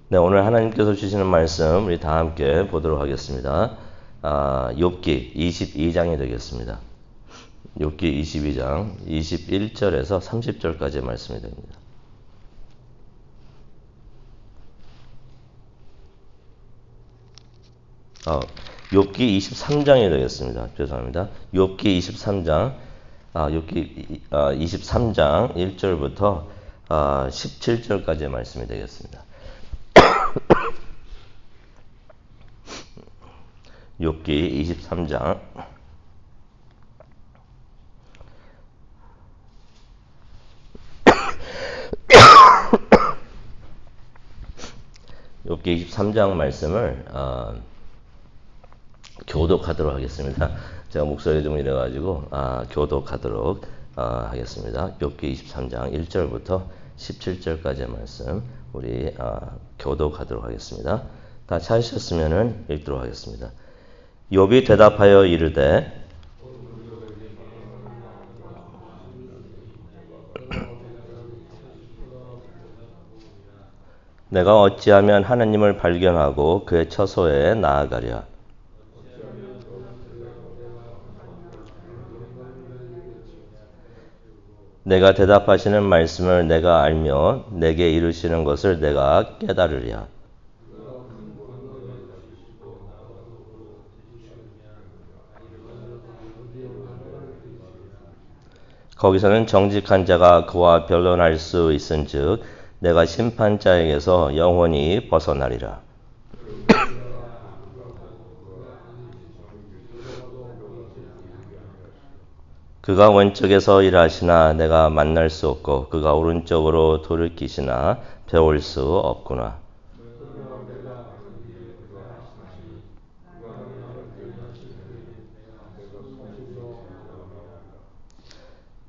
네, 오늘 하나님께서 주시는 말씀 우리 다 함께 보도록 하겠습니다. 욥기 22장이 되겠습니다. 욥기 22장 21절에서 30절까지의 말씀이 됩니다. 욥기 23장이 되겠습니다. 죄송합니다. 욥기 23장 욥기 23장 1절부터 17절까지의 말씀이 되겠습니다. 욥기 23장 23장 말씀을 교독하도록 하겠습니다. 제가 목소리 좀 이래가지고 교독하도록 하겠습니다. 욥기 23장 1절부터 17절까지의 말씀 우리 교독하도록 하겠습니다. 다 찾으셨으면 읽도록 하겠습니다. 욥이 대답하여 이르되 내가 어찌하면 하나님을 발견하고 그의 처소에 나아가랴. 내가 대답하시는 말씀을 내가 알며 내게 이루시는 것을 내가 깨달으랴. 거기서는 정직한 자가 그와 변론할 수 있은즉 내가 심판자에게서 영원히 벗어나리라. 그가 왼쪽에서 일하시나 내가 만날 수 없고 그가 오른쪽으로 돌이키시나 배울 수 없구나.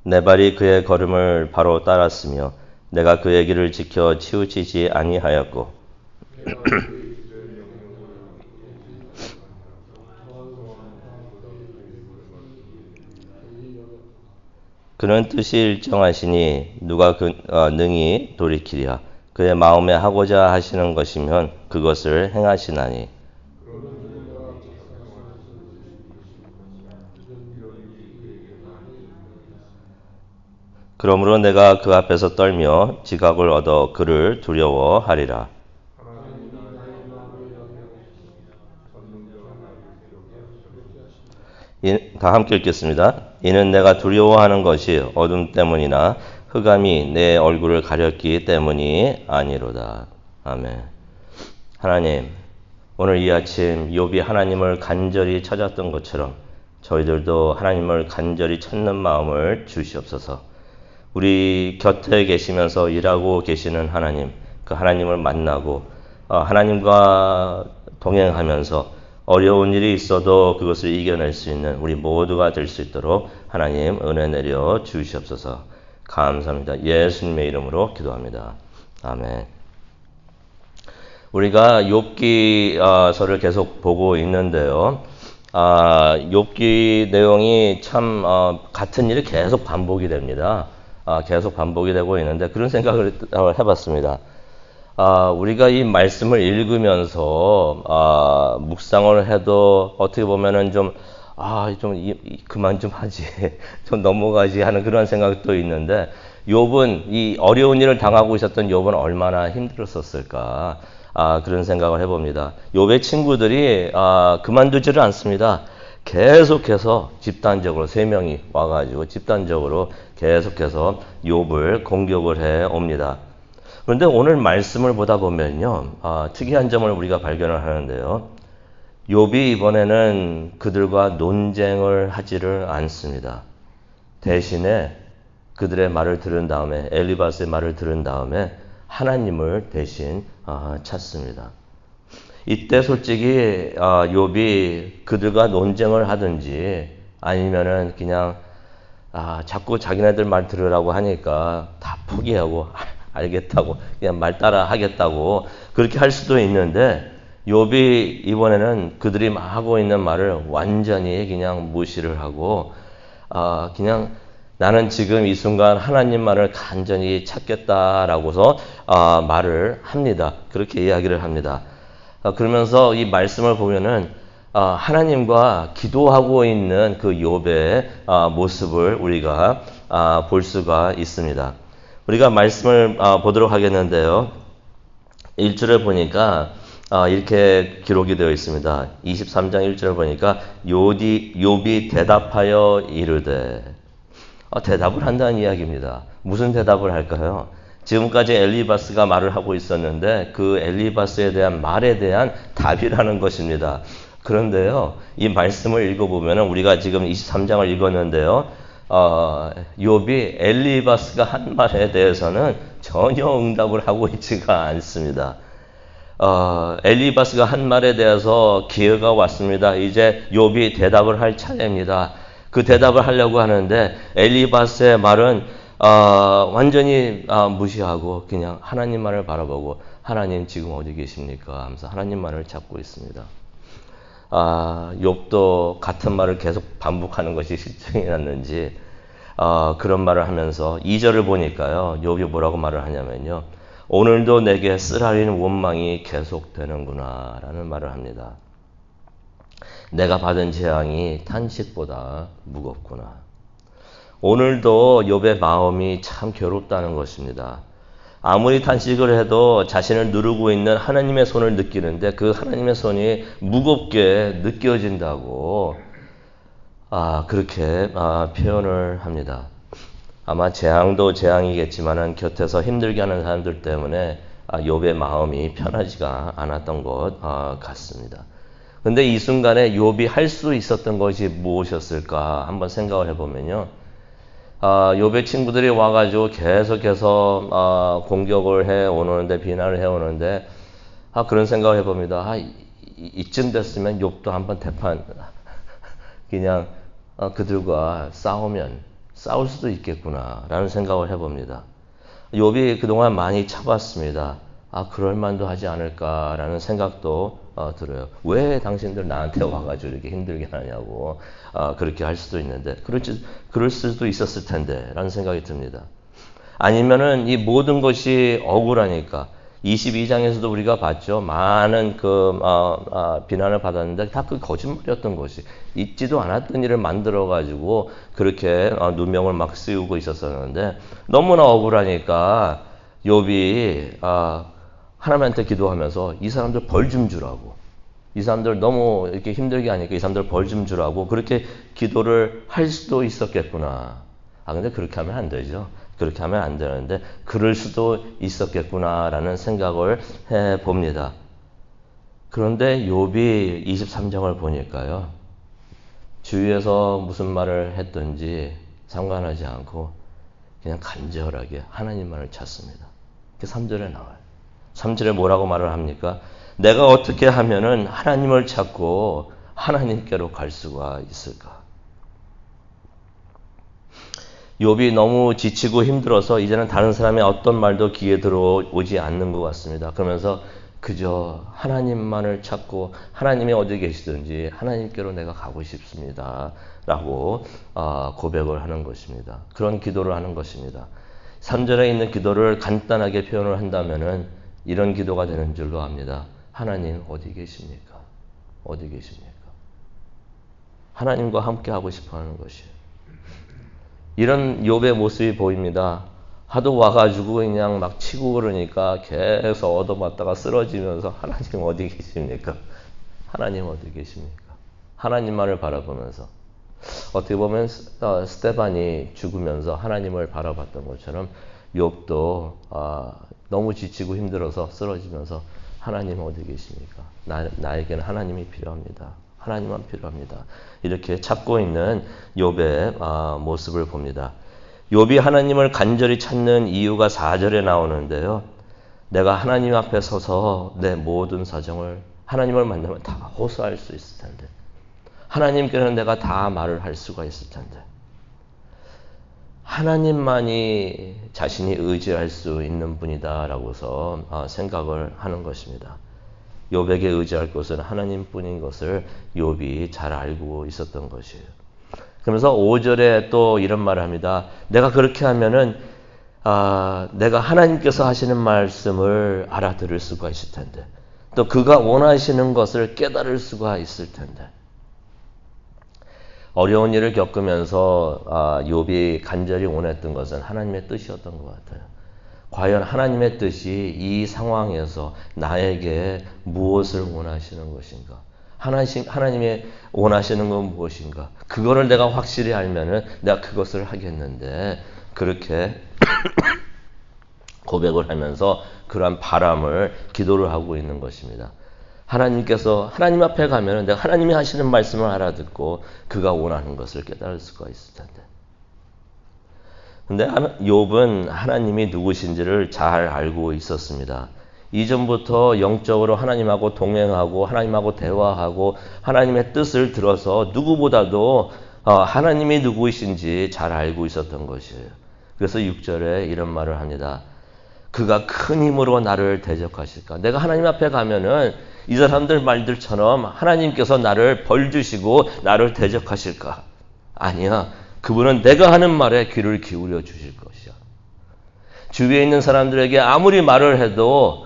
내 발이 그의 걸음을 바로 따랐으며 내가 그의 길을 지켜 치우치지 아니하였고 그는 뜻이 일정하시니 누가 능히 돌이키랴. 그의 마음에 하고자 하시는 것이면 그것을 행하시나니. 그러므로 내가 그 앞에서 떨며 지각을 얻어 그를 두려워하리라. 다 함께 읽겠습니다. 이는 내가 두려워하는 것이 어둠 때문이나 흑암이 내 얼굴을 가렸기 때문이 아니로다. 아멘. 하나님, 오늘 이 아침 욥이 하나님을 간절히 찾았던 것처럼 저희들도 하나님을 간절히 찾는 마음을 주시옵소서. 우리 곁에 계시면서 일하고 계시는 하나님, 그 하나님을 만나고 하나님과 동행하면서 어려운 일이 있어도 그것을 이겨낼 수 있는 우리 모두가 될 수 있도록 하나님 은혜 내려 주시옵소서. 감사합니다. 예수님의 이름으로 기도합니다. 아멘. 우리가 욥기서를 계속 보고 있는데요. 욥기 내용이 참 같은 일이 계속 반복이 됩니다. 계속 반복이 되고 있는데 그런 생각을 해봤습니다. 우리가 이 말씀을 읽으면서 묵상을 해도 어떻게 보면은 그만 좀 하지, 좀 넘어가지 하는 그런 생각도 있는데 욥은 이 어려운 일을 당하고 있었던 욥은 얼마나 힘들었었을까 그런 생각을 해봅니다. 욥의 친구들이 그만두지를 않습니다. 계속해서 집단적으로 3명이 와가지고 집단적으로 계속해서 욥을 공격을 해 옵니다. 그런데 오늘 말씀을 보다 보면요, 특이한 점을 우리가 발견을 하는데요. 욥이 이번에는 그들과 논쟁을 하지를 않습니다. 대신에 그들의 말을 들은 다음에, 엘리바스의 말을 들은 다음에 하나님을 대신 찾습니다. 이때 솔직히 욥이 그들과 논쟁을 하든지 아니면은 그냥 자꾸 자기네들 말 들으라고 하니까 다 포기하고 알겠다고 그냥 말 따라 하겠다고 그렇게 할 수도 있는데 욥이 이번에는 그들이 하고 있는 말을 완전히 그냥 무시를 하고 그냥 나는 지금 이 순간 하나님만을 간절히 찾겠다라고서 말을 합니다. 그렇게 이야기를 합니다. 그러면서 이 말씀을 보면은 하나님과 기도하고 있는 그 욥의 모습을 우리가 볼 수가 있습니다. 우리가 말씀을 보도록 하겠는데요. 1절을 보니까 이렇게 기록이 되어 있습니다. 23장 1절을 보니까 욥이 대답하여 이르되 대답을 한다는 이야기입니다. 무슨 대답을 할까요? 지금까지 엘리바스가 말을 하고 있었는데 그 엘리바스에 대한 말에 대한 답이라는 것입니다. 그런데요, 이 말씀을 읽어보면 우리가 지금 23장을 읽었는데요. 욥이 엘리바스가 한 말에 대해서는 전혀 응답을 하고 있지가 않습니다. 엘리바스가 한 말에 대해서 기회가 왔습니다. 이제 욥이 대답을 할 차례입니다. 그 대답을 하려고 하는데 엘리바스의 말은 완전히 무시하고 그냥 하나님만을 바라보고 하나님 지금 어디 계십니까? 하면서 하나님만을 찾고 있습니다. 욥도 같은 말을 계속 반복하는 것이 실증이 났는지 그런 말을 하면서 2절을 보니까요. 욥이 뭐라고 말을 하냐면요. 오늘도 내게 쓰라린 원망이 계속되는구나 라는 말을 합니다. 내가 받은 재앙이 탄식보다 무겁구나. 오늘도 욥의 마음이 참 괴롭다는 것입니다. 아무리 탄식을 해도 자신을 누르고 있는 하나님의 손을 느끼는데 그 하나님의 손이 무겁게 느껴진다고 그렇게 표현을 합니다. 아마 재앙도 재앙이겠지만은 곁에서 힘들게 하는 사람들 때문에 욥의 마음이 편하지가 않았던 것 같습니다. 근데 이 순간에 욥이 할 수 있었던 것이 무엇이었을까 한번 생각을 해보면요. 욥의 친구들이 와가지고 계속해서 공격을 해오는데 비난을 해오는데 그런 생각을 해봅니다. 이쯤 됐으면 욥도 한번 대판 그냥 그들과 싸울 수도 있겠구나 라는 생각을 해봅니다. 욥이 그동안 많이 참았습니다. 그럴 만도 하지 않을까라는 생각도 들어요. 왜 당신들 나한테 와가지고 이렇게 힘들게 하냐고 그렇게 할 수도 있는데 그럴 수도 있었을 텐데 라는 생각이 듭니다. 아니면은 이 모든 것이 억울하니까 22장에서도 우리가 봤죠. 많은 비난을 받았는데 다 그 거짓말이었던 것이 있지도 않았던 일을 만들어가지고 그렇게 누명을 막 씌우고 있었었는데 너무나 억울하니까 욥이 하나님한테 기도하면서 이 사람들 벌 좀 주라고, 이 사람들 너무 이렇게 힘들게 하니까 이 사람들 벌 좀 주라고 그렇게 기도를 할 수도 있었겠구나. 근데 그렇게 하면 안 되죠. 그렇게 하면 안 되는데 그럴 수도 있었겠구나라는 생각을 해봅니다. 그런데 욥이 23장을 보니까요. 주위에서 무슨 말을 했든지 상관하지 않고 그냥 간절하게 하나님만을 찾습니다. 3절에 나와요. 3절에 뭐라고 말을 합니까? 내가 어떻게 하면은 하나님을 찾고 하나님께로 갈 수가 있을까? 욥이 너무 지치고 힘들어서 이제는 다른 사람의 어떤 말도 귀에 들어오지 않는 것 같습니다. 그러면서 그저 하나님만을 찾고 하나님이 어디 계시든지 하나님께로 내가 가고 싶습니다. 라고 고백을 하는 것입니다. 그런 기도를 하는 것입니다. 3절에 있는 기도를 간단하게 표현을 한다면은 이런 기도가 되는 줄로 압니다. 하나님 어디 계십니까? 어디 계십니까? 하나님과 함께 하고 싶어 하는 것이에요. 이런 욥의 모습이 보입니다. 하도 와가지고 그냥 막 치고 그러니까 계속 얻어맞다가 쓰러지면서 하나님 어디 계십니까? 하나님 어디 계십니까? 하나님만을 바라보면서 어떻게 보면 스데반이 죽으면서 하나님을 바라봤던 것처럼 욥도 너무 지치고 힘들어서 쓰러지면서 하나님 어디 계십니까? 나에게는 하나님이 필요합니다. 하나님만 필요합니다. 이렇게 찾고 있는 욥의 모습을 봅니다. 욥이 하나님을 간절히 찾는 이유가 4절에 나오는데요. 내가 하나님 앞에 서서 내 모든 사정을 하나님을 만나면 다 호소할 수 있을 텐데 하나님께는 내가 다 말을 할 수가 있을 텐데 하나님만이 자신이 의지할 수 있는 분이다라고서 생각을 하는 것입니다. 욥에게 의지할 것은 하나님뿐인 것을 욥이 잘 알고 있었던 것이에요. 그러면서 5절에 또 이런 말을 합니다. 내가 그렇게 하면은 내가 하나님께서 하시는 말씀을 알아들을 수가 있을 텐데, 또 그가 원하시는 것을 깨달을 수가 있을 텐데. 어려운 일을 겪으면서 욥이 간절히 원했던 것은 하나님의 뜻이었던 것 같아요. 과연 하나님의 뜻이 이 상황에서 나에게 무엇을 원하시는 것인가? 하나님이 원하시는 건 무엇인가? 그거를 내가 확실히 알면은 내가 그것을 하겠는데, 그렇게 고백을 하면서 그러한 바람을 기도를 하고 있는 것입니다. 하나님께서 하나님 앞에 가면은 내가 하나님이 하시는 말씀을 알아듣고 그가 원하는 것을 깨달을 수가 있을 텐데. 근데 욥은 하나님이 누구신지를 잘 알고 있었습니다. 이전부터 영적으로 하나님하고 동행하고 하나님하고 대화하고 하나님의 뜻을 들어서 누구보다도 하나님이 누구이신지 잘 알고 있었던 것이에요. 그래서 6절에 이런 말을 합니다. 그가 큰 힘으로 나를 대적하실까? 내가 하나님 앞에 가면은 이 사람들 말들처럼 하나님께서 나를 벌 주시고 나를 대적하실까? 아니야. 그분은 내가 하는 말에 귀를 기울여 주실 것이야. 주위에 있는 사람들에게 아무리 말을 해도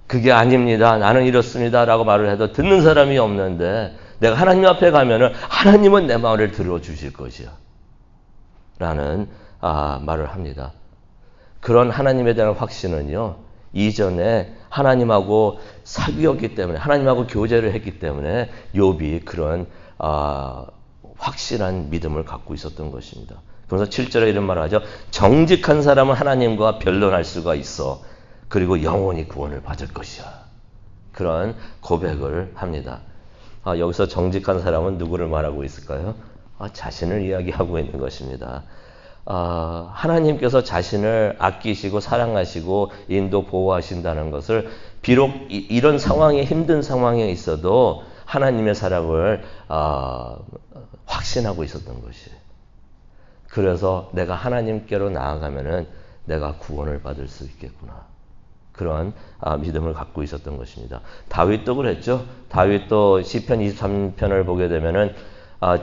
그게 아닙니다. 나는 이렇습니다. 라고 말을 해도 듣는 사람이 없는데, 내가 하나님 앞에 가면은 하나님은 내 말을 들어주실 것이야. 라는 말을 합니다. 그런 하나님에 대한 확신은요, 이전에 하나님하고 사귀었기 때문에, 하나님하고 교제를 했기 때문에 욥이 그런 확실한 믿음을 갖고 있었던 것입니다. 그래서 7절에 이런 말을 하죠. 정직한 사람은 하나님과 변론할 수가 있어. 그리고 영원히 구원을 받을 것이야. 그런 고백을 합니다. 여기서 정직한 사람은 누구를 말하고 있을까요? 자신을 이야기하고 있는 것입니다. 하나님께서 자신을 아끼시고 사랑하시고 인도 보호하신다는 것을 비록 이런 상황에, 힘든 상황에 있어도 하나님의 사랑을 확신하고 있었던 것이에요. 그래서 내가 하나님께로 나아가면은 내가 구원을 받을 수 있겠구나. 그런 믿음을 갖고 있었던 것입니다. 다윗도 그랬죠. 다윗도 시편 23편을 보게 되면은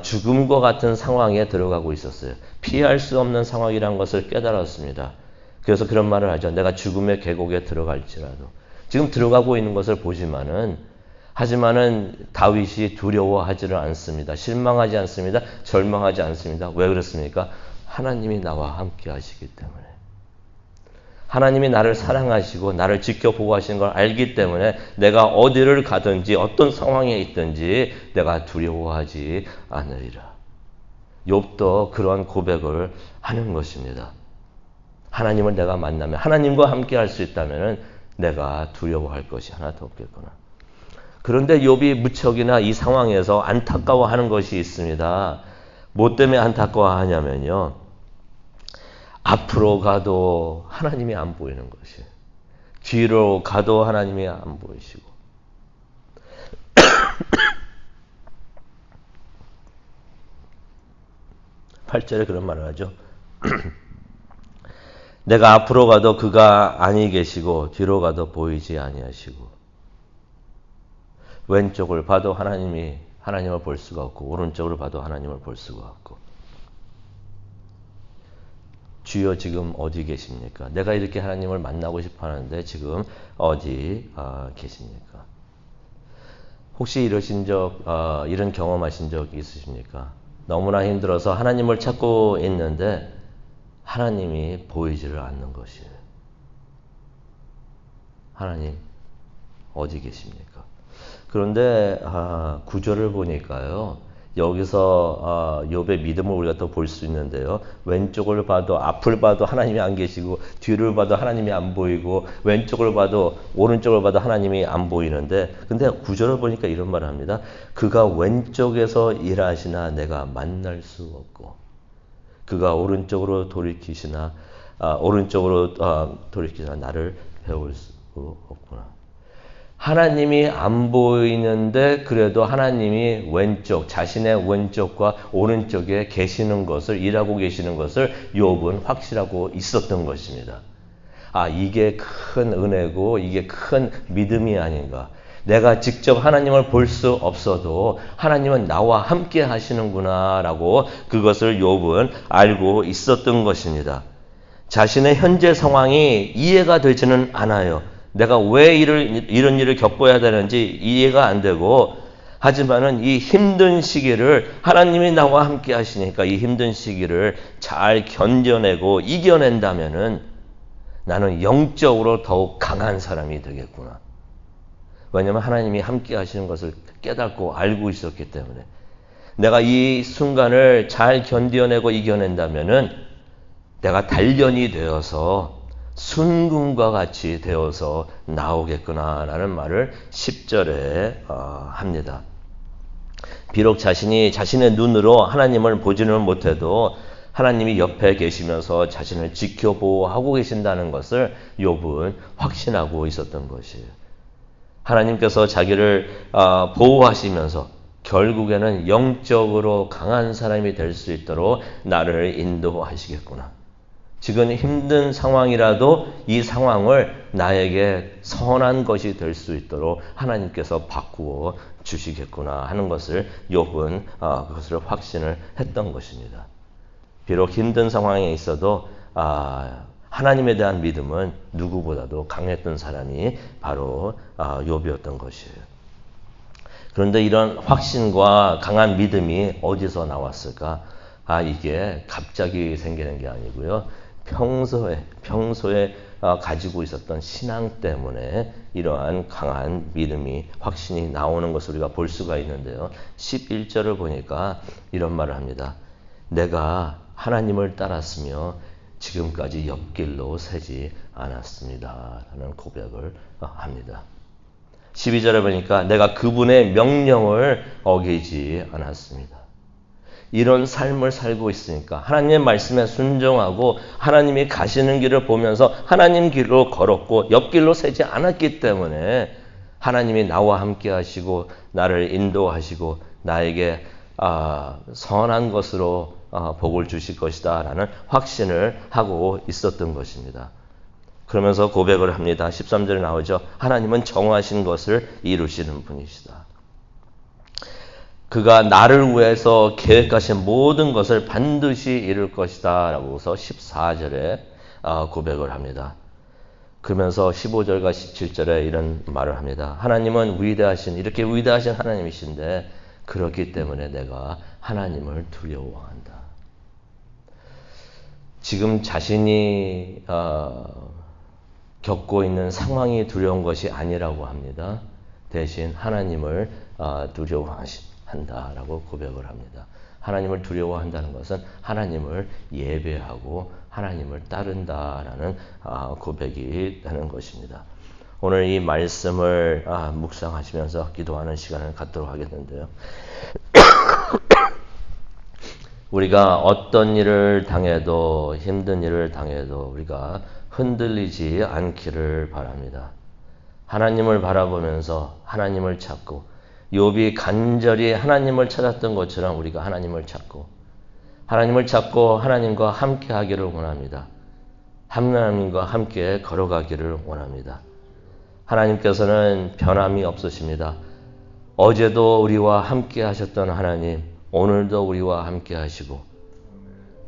죽음과 같은 상황에 들어가고 있었어요. 피할 수 없는 상황이란 것을 깨달았습니다. 그래서 그런 말을 하죠. 내가 죽음의 계곡에 들어갈지라도. 지금 들어가고 있는 것을 보지만은, 하지만은 다윗이 두려워하지를 않습니다. 실망하지 않습니다. 절망하지 않습니다. 왜 그렇습니까? 하나님이 나와 함께 하시기 때문에. 하나님이 나를 사랑하시고 나를 지켜 보호하시는 걸 알기 때문에 내가 어디를 가든지 어떤 상황에 있든지 내가 두려워하지 않으리라. 욥도 그런 고백을 하는 것입니다. 하나님을 내가 만나면, 하나님과 함께 할 수 있다면 내가 두려워할 것이 하나도 없겠구나. 그런데 욥이 무척이나 이 상황에서 안타까워하는 것이 있습니다. 뭐 때문에 안타까워하냐면요, 앞으로 가도 하나님이 안 보이는 것이에요. 뒤로 가도 하나님이 안 보이시고. 8절에 그런 말을 하죠. 내가 앞으로 가도 그가 아니 계시고 뒤로 가도 보이지 아니하시고. 왼쪽을 봐도 하나님을 볼 수가 없고, 오른쪽을 봐도 하나님을 볼 수가 없고. 주여 지금 어디 계십니까? 내가 이렇게 하나님을 만나고 싶어 하는데 지금 어디 계십니까? 혹시 이런 경험하신 적 있으십니까? 너무나 힘들어서 하나님을 찾고 있는데 하나님이 보이지를 않는 것이에요. 하나님 어디 계십니까? 그런데 9절을 보니까요, 여기서 욥의 믿음을 우리가 또 볼 수 있는데요. 왼쪽을 봐도, 앞을 봐도 하나님이 안 계시고, 뒤를 봐도 하나님이 안 보이고, 왼쪽을 봐도 오른쪽을 봐도 하나님이 안 보이는데, 근데 9절을 보니까 이런 말을 합니다. 그가 왼쪽에서 일하시나 내가 만날 수 없고, 그가 오른쪽으로 돌이키시나 나를 배울 수 없구나. 하나님이 안 보이는데 그래도 하나님이 자신의 왼쪽과 오른쪽에 계시는 것을, 일하고 계시는 것을 욥은 확실하고 있었던 것입니다. 이게 큰 은혜고 이게 큰 믿음이 아닌가. 내가 직접 하나님을 볼 수 없어도 하나님은 나와 함께 하시는구나 라고 그것을 욥은 알고 있었던 것입니다. 자신의 현재 상황이 이해가 되지는 않아요. 내가 왜 이런 일을 겪어야 되는지 이해가 안 되고, 하지만은 이 힘든 시기를 하나님이 나와 함께 하시니까 이 힘든 시기를 잘 견뎌내고 이겨낸다면은 나는 영적으로 더욱 강한 사람이 되겠구나. 왜냐하면 하나님이 함께 하시는 것을 깨닫고 알고 있었기 때문에. 내가 이 순간을 잘 견뎌내고 이겨낸다면은 내가 단련이 되어서 순금과 같이 되어서 나오겠구나라는 말을 10절에 합니다. 비록 자신이 자신의 눈으로 하나님을 보지는 못해도 하나님이 옆에 계시면서 자신을 지켜보호하고 계신다는 것을 욥은 확신하고 있었던 것이에요. 하나님께서 자기를 보호하시면서 결국에는 영적으로 강한 사람이 될 수 있도록 나를 인도하시겠구나. 지금 힘든 상황이라도 이 상황을 나에게 선한 것이 될 수 있도록 하나님께서 바꾸어 주시겠구나 하는 것을 욥은 그것을 확신을 했던 것입니다. 비록 힘든 상황에 있어도 하나님에 대한 믿음은 누구보다도 강했던 사람이 바로 욥이었던 것이에요. 그런데 이런 확신과 강한 믿음이 어디서 나왔을까? 이게 갑자기 생기는 게 아니고요. 평소에 가지고 있었던 신앙 때문에 이러한 강한 믿음이, 확신이 나오는 것을 우리가 볼 수가 있는데요. 11절을 보니까 이런 말을 합니다. 내가 하나님을 따랐으며 지금까지 옆길로 새지 않았습니다. 라는 고백을 합니다. 12절에 보니까 내가 그분의 명령을 어기지 않았습니다. 이런 삶을 살고 있으니까 하나님의 말씀에 순종하고 하나님이 가시는 길을 보면서 하나님 길로 걸었고 옆길로 새지 않았기 때문에 하나님이 나와 함께 하시고 나를 인도하시고 나에게 선한 것으로 복을 주실 것이다 라는 확신을 하고 있었던 것입니다. 그러면서 고백을 합니다. 13절에 나오죠. 하나님은 정하신 것을 이루시는 분이시다. 그가 나를 위해서 계획하신 모든 것을 반드시 이룰 것이다 라고서 14절에 고백을 합니다. 그러면서 15절과 17절에 이런 말을 합니다. 하나님은 이렇게 위대하신 하나님이신데 그렇기 때문에 내가 하나님을 두려워한다. 지금 자신이 겪고 있는 상황이 두려운 것이 아니라고 합니다. 대신 하나님을 두려워한다라고 고백을 합니다. 하나님을 두려워한다는 것은 하나님을 예배하고 하나님을 따른다라는 고백이 되는 것입니다. 오늘 이 말씀을 묵상하시면서 기도하는 시간을 갖도록 하겠는데요. 우리가 어떤 일을 당해도, 힘든 일을 당해도 우리가 흔들리지 않기를 바랍니다. 하나님을 바라보면서 하나님을 찾고, 욥이 간절히 하나님을 찾았던 것처럼 우리가 하나님을 찾고 하나님과 함께 하기를 원합니다. 하나님과 함께 걸어가기를 원합니다. 하나님께서는 변함이 없으십니다. 어제도 우리와 함께 하셨던 하나님, 오늘도 우리와 함께 하시고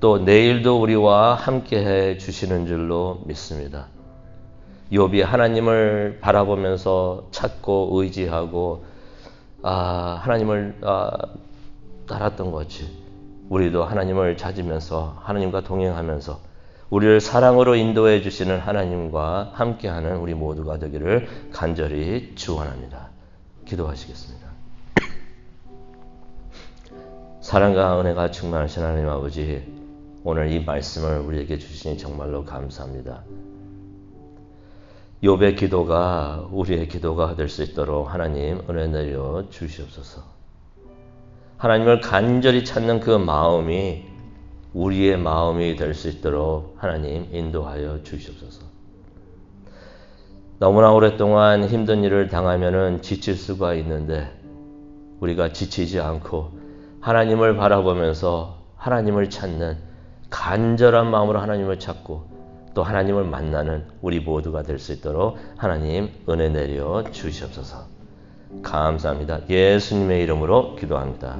또 내일도 우리와 함께 해 주시는 줄로 믿습니다. 욥이 하나님을 바라보면서 찾고 의지하고 하나님을 따랐던 것이 우리도 하나님을 찾으면서 하나님과 동행하면서 우리를 사랑으로 인도해 주시는 하나님과 함께하는 우리 모두가 되기를 간절히 축원합니다. 기도하시겠습니다. 사랑과 은혜가 충만하신 하나님 아버지, 오늘 이 말씀을 우리에게 주시니 정말로 감사합니다. 욥의 기도가 우리의 기도가 될 수 있도록 하나님 은혜 내려 주시옵소서. 하나님을 간절히 찾는 그 마음이 우리의 마음이 될 수 있도록 하나님 인도하여 주시옵소서. 너무나 오랫동안 힘든 일을 당하면은 지칠 수가 있는데 우리가 지치지 않고 하나님을 바라보면서 하나님을 찾는 간절한 마음으로 하나님을 찾고 또 하나님을 만나는 우리 모두가 될 수 있도록 하나님 은혜 내려 주시옵소서. 감사합니다. 예수님의 이름으로 기도합니다.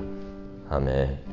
아멘.